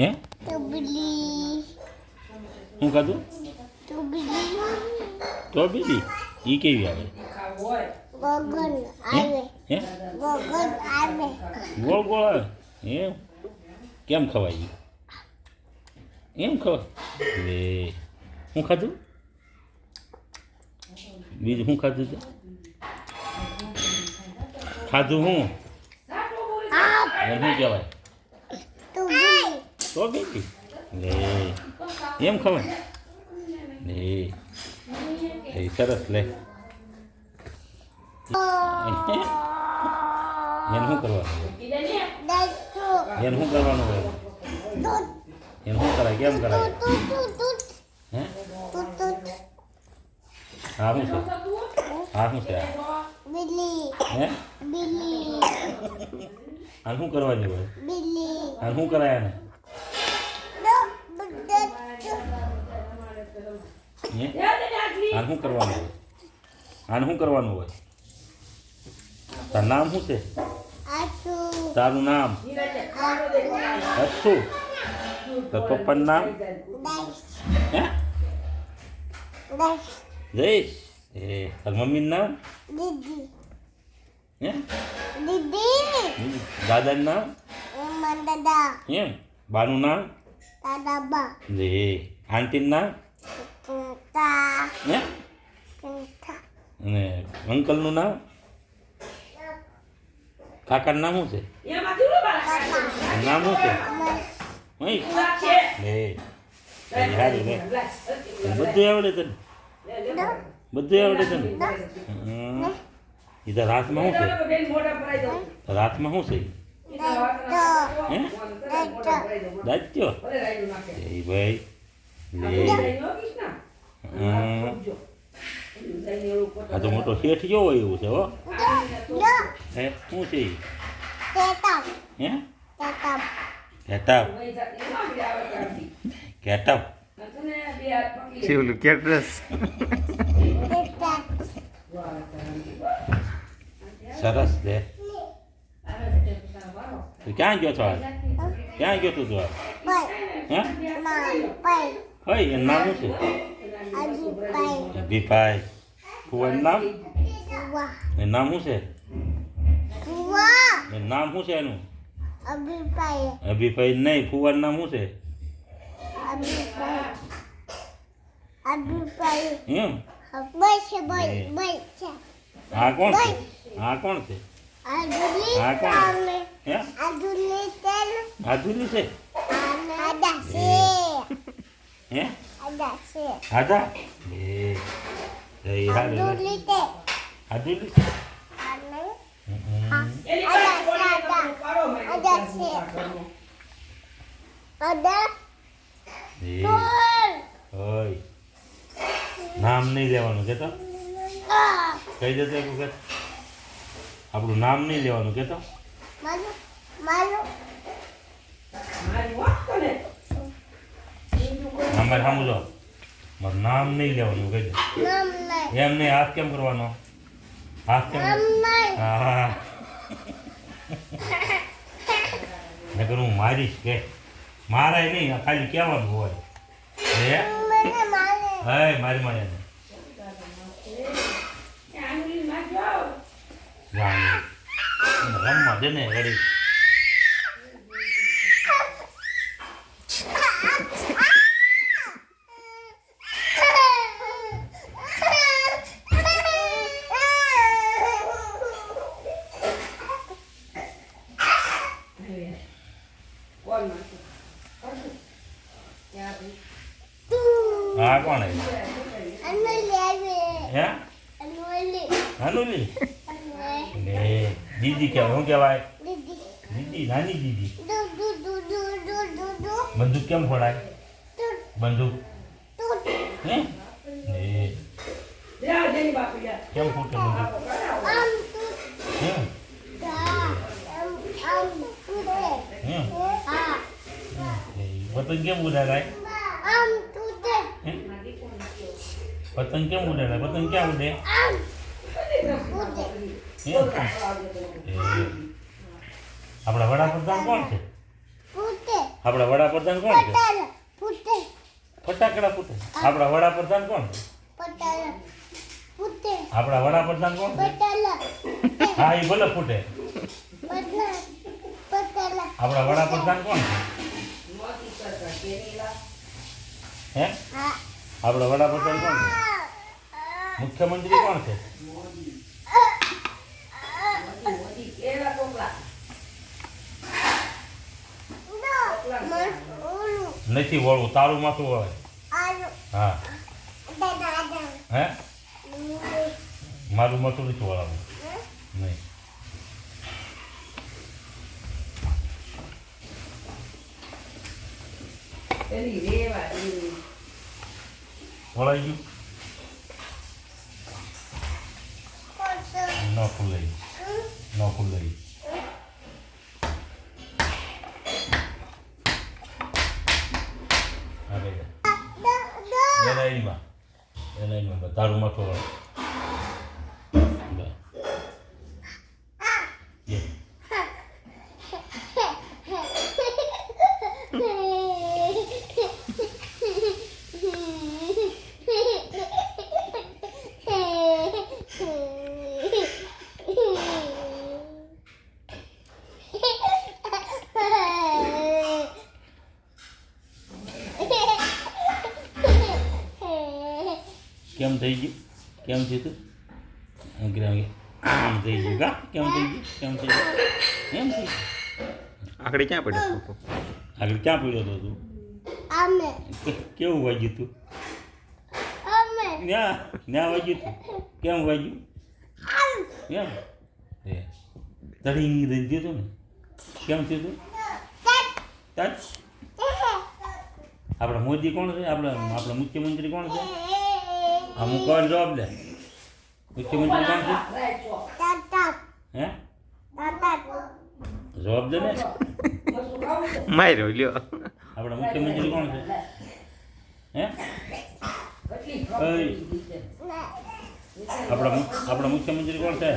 હે ટોબલી શું ખાધું ટોબલી તો બીજી એ કેવી આવે ગગન હે આવે હે ગગન આવે ગોળ ગોળ આવે એમ કેમ ખવાય એમ ખવાય લે શું ખાધું બીજું શું ખાધું છે ખાધું હું શું કહેવાય ટોબલી તો બીજી લે એમ ખવાય લે એ સરસ લે એને શું કરવાનું દાટો એને શું કરવાનું હોય ટૂટ એને શું કરાય કેમ કરાય ટૂટ હે ટૂટ હા શું છે હા શું છે બિલ્લી હે બિલ્લી આ શું કરવાની હોય બિલ્લી આ શું કરાય આને હે આને શું કરવાનું હોય આને શું કરવાનું હોય તારું નામ શું છે આટુ તારું નામ અચ્છું તાર પપ્પાનું નામ દાઈસ હે દાઈસ જયેશ એ તાર મમ્મીનું નામ દીદી હે દીદી દાદાનું નામ એમાં દાદા એમ બાનું નામ દાદા બા લે આંટીનું નામ પિંતા હે પિંતા અને અંકલનું નામ કાકાનું નામ શું છે નામ શું છે અહીં લે હારું લે બધું આવડે તને બધું આવડે તને એ તારા હાથમાં શું છે તારા હાથમાં શું છે હે દાચ્યો એ ભાઈ લે આ તો મોટો શેઠ જેવો હોય એવું છે હો હે શું છે ઈ? તેતા હે તેતા કેટઅપ કેટઅપ શિવલું કેટરસ તેતા સરસ દે તું ક્યાં ગયો છો આજ ક્યાં ગયો તું આજ pai હે na pai હોય એનું નામ શું છે adi pai અભિભાઈ ફુવાનું નામ wa એનું નામ શું છે wa એનું નામ શું છે એનું abi pai અભિભાઈ નહીં ફુવાનું નામ શું છે abi pai એમ boy છે boy boy છે આ કોણ છે આ કોણ છે aduli આ કોણ tale હે aduli tale આધુલી છે ada se હે ada se આધા એ હારું લે aduli te આધુલી છે ane હમ. ada se ada એ tol ઓય નામ નહીં લેવાનું કે તો ah કહી દેતો એક વખત આપણું નામ નહીં લેવાનું કે તો malu malu અમારે સમજો મારું નામ નહીં લેવાનું કહી દે nam nai એમ નહીં હાથ કેમ કરવાનો હાથ કેમ nam nai હા નકર હું મારીશ કે મારાય નહીં આ ખાલી કહેવાનું હોય હે mana mana હે મારી મારી રમવા દે ને ઘડી હા કોણ હે anu leve હે anu le નાનુલી anu લે દીદી કહેવાય શું કહેવાય didi દીદી નાની દીદી du du du du du du du બંદૂક કેમ ફોડાય du બંદૂક du હે લે કેમ ફૂટે બંદૂક tu હે da tu de હે ah પતંગ કેમ ઉડાડાય tu de હે પતંગ કેમ ઉડાડાય પતંગ ક્યાં ઉડે tu de હે આપણા વડાપ્રધાન કોણ છે tu de આપણા વડાપ્રધાન કોણ છે? પટેલ ફૂટે ફટાકડા ફૂટે. આપણા વડાપ્રધાન કોણ છે? પટેલ ફૂટે આપણા વડાપ્રધાન કોણ છે? પટેલ હા એ ભલે ફૂટે. પટેલ પટેલ આપણા વડાપ્રધાન કોણ છે? હે હા આપણા વડાપ્રધાન કોણ છે? મુખ્યમંત્રી કોણ છે? નથી વળવું, તારું માથું વળે. હા હે મારું માથું નથી વળાવું. નહીં વળાઈ ગયું. ન ખુલાઈ, ન ખુલાઈ. એના તારું માથું વળે. કેમ થઈ ગયું? કેમ થયું તું? આમ થઈ ગયું કા? કેમ થઈ ગયું? કેમ થઈ ગયું? એમ થઈ ગયું. આકડી ક્યાં પડ્યો પપ્પો? આગળ ક્યાં પડ્યો હતો તું? અમે કેવું વાગ્યું તું? અમે ન્યા વાગ્યું તું. કેમ વાગ્યું? એમ એ તળી દઈ દીધું ને. કેમ થયું તું? ટચ. આપણા મોદી કોણ છે? આપણા મુખ્યમંત્રી કોણ છે? અમુક કોણ જવાબ દે. મુખ્યમંત્રી કોણ છે? તાતા હે તાતા જવાબ દે ને. માર્યો લ્યો. આપણા મુખ્યમંત્રી કોણ છે? હે આપણા મુખ્યમંત્રી કોણ છે?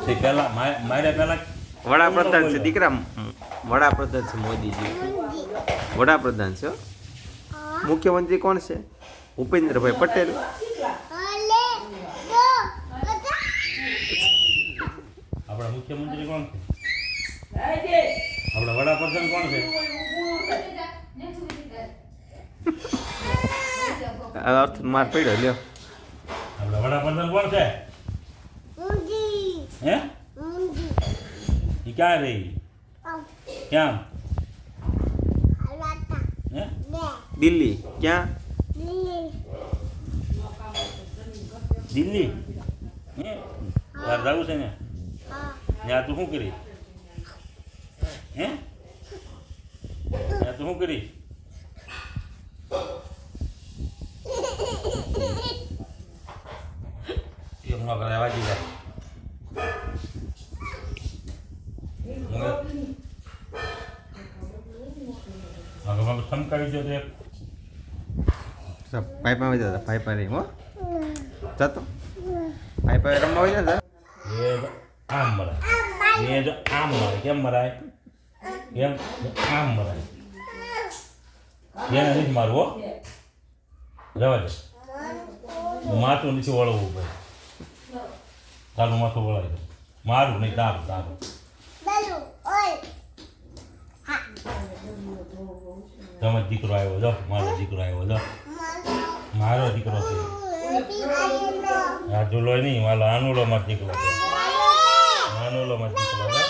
તે પહેલા મારે પહેલા વડાપ્રધાન છે દીકરા, વડાપ્રધાન છે મોદીજી. વડાપ્રધાન છે હો. મુખ્યમંત્રી કોણ છે? ભૂપેન્દ્રભાઈ પટેલ. અલે દો બધા આપણા મુખ્યમંત્રી કોણ છે? આપણા વડાપ્રધાન કોણ છે? અર્થ માર પડ્યો લ્યો. આપણા વડાપ્રધાન કોણ છે? મુંજી હે મુંજી એ ક્યાં રહી? ક્યાં? આલાતા હે ને દિલ્હી ક્યાં? લીલી દિલ્હી. હે બહાર જવું છે ને? હા ત્યાં તું શું કરી? હે ત્યાં તું શું કરી? એમ ન કરાય, વાગી જાય. હવે સમકાવી દો તો એક ભાઈ પાસે જતા, ભાઈ પાસે રહી હો જતો. ભાઈ પાસે રમવા હોય ને એ તો આમ મરાય, એ તો આમ મરાય. કેમ મરાય? કેમ આમ મરાય? એને નથી મારવું હો. જવા દે. માથું નથી વળવું ભાઈ. તારું માથું વળાય દે. મારું નહીં, તારું તારું. બેલુ ઓય તમે દીકરો આવ્યો જો, મારો દીકરો આવ્યો જો, મારો દીકરો છે. આ જુલો નહીં, મારો આનુલો મારો દીકરો છે. આનુલો મારો દીકરો છે.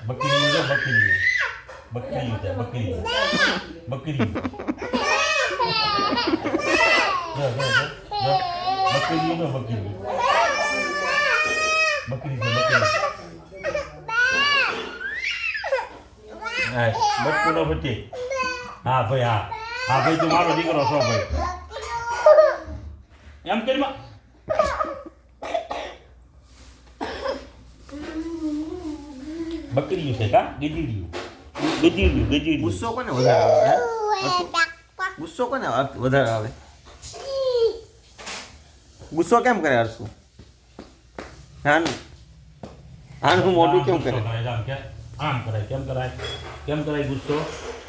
બકરી જો, બકરી બકરી છે, બકરી બકરી જો, જો, જો. બકરી જો, બકરી બકરી છે, બકરી. હા બટકું નો બચી. હા ભાઈ, હા હા ભાઈ, તું મારો દીકરો છો ભાઈ. એમ કરી માં બકરીયું છે કા? ગીદીડ્યું, ગીદીડ્યું, ગીદીડ્યું. ગુસ્સો કોને વધારે આવે? ગુસ્સો કોને વધારે આવે? ગુસ્સો કેમ કરે હરશું? આનું મોઢું કેમ કરે ગુસ્સો આમ કે આમ કરાય કેમ કરાય ગુસ્સો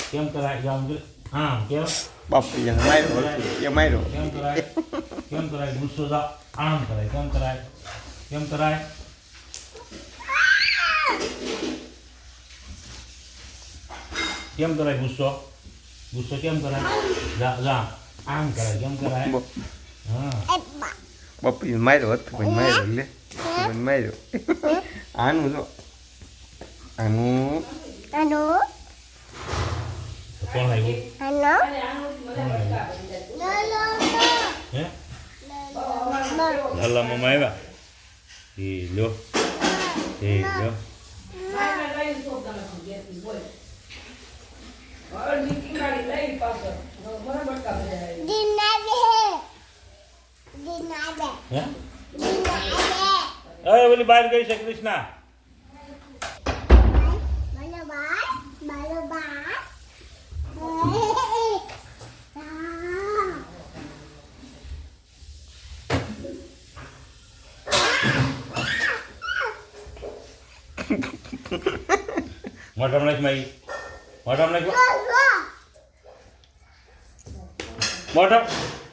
કેમ કરાય આમ કેમ બાપુજીને માર્યો એ માર્યો કેમ કરાય ગુસ્સો તો આમ કરાય કેમ કરાય ગુસ્સો કેમ કરાય જા આમ કરાય કેમ કરાય હા બાપુજીને માર્યો હતો ભાઈ માર્યો લે માર્યો આનું જો આનું Ano? કોણ આવ્યું Ano? હે લાલા મમ્મા આવ્યા એ લ્યો હે અરે ઓલી બહાર ગઈ છે કૃષ્ણા મોઢામાં નાખ માઈ મોઢામાં નાખ મોઢા